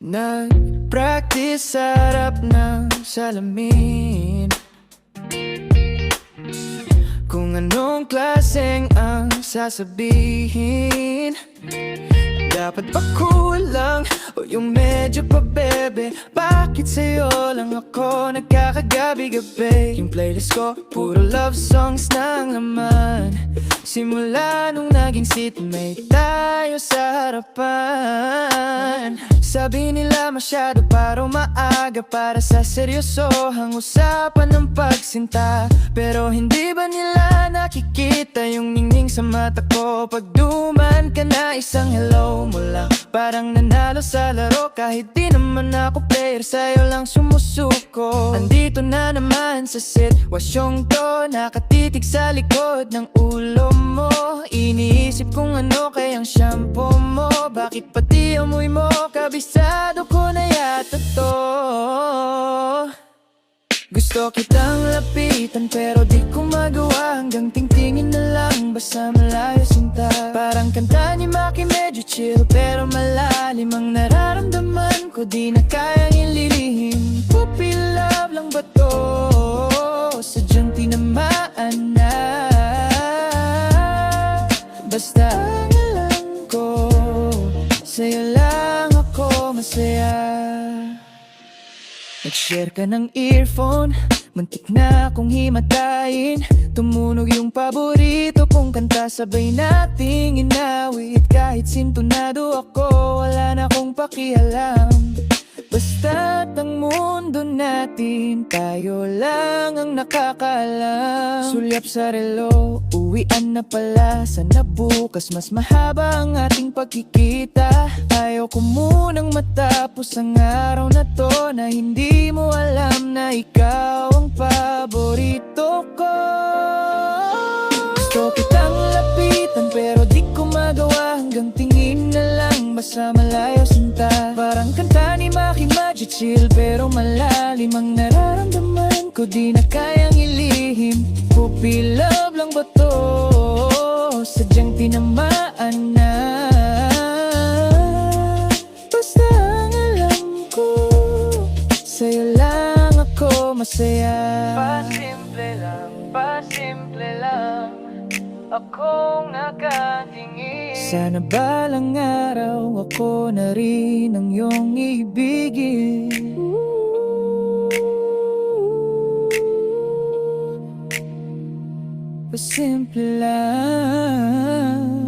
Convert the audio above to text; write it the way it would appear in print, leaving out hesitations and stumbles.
Nag-practice sa harap ng salamin kung anong klaseng ang sasabihin. Dapat ba kulang o yung medyo pa bebe? Bakit sa'yo lang ako nagkakagabi-gabi? Yung playlist ko, puro love songs ng laman. Simula nung naging seatmate tayo sa harapan. Sabi nila masyado paro maaga para sa seryosohang usapan ng pagsinta. Pero hindi ba nila nakikita yung ningning sa mata ko? Pag duman ka na isang hello mo lang, parang nanalo sa laro. Kahit di naman ako player, sa'yo lang sumusuko. Andito na naman sa sitwasyong to, nakatitig sa likod ng ulo mo. Iniisip kung ano kayang shampoo mo. Bakit pati amoy mo, kabisado ko na yata to. Gusto kitang lapitan pero di ko magawa, hanggang tingtingin na lang, basta malayo sinta. Parang kanta ni Maki, medyo chill pero malalim ang nararamdaman ko, di na kayang ililihim. Puppy love lang ba to? Sadyang tinamaan na. Basta alam ko, sa'yo lang ako masaya. Nag-share ka ng earphone, muntik na akong himatayin. Tumunog yung paborito kong kanta, sabay nating inawit. Kahit sintonado ako, wala na akong pakialam. Basta't ang mundo natin, tayo lang ang nakakaalam. Sulyap sa relo, uwian na pala. Sana bukas mas mahaba ang ating pagkikita. Ayaw ko munang matapos ang araw na to na hindi mo alam na ikaw ang paborito ko. Gusto kitang lapitan pero di ko magawa, hanggang tingin na lang, basta malayo sinta. Parang kanta ni Maki, Magic chill pero malalim ang nararamdaman ko, di na kayang ilihim. Puppy love lang ba to? Sadyang tinamaan na. Basta ang alam ko, sa'yo lang ako masaya. Pasimple lang akong nakatingin. Sana balang araw ako na rin ang iyong ibigin. Pasimple lang.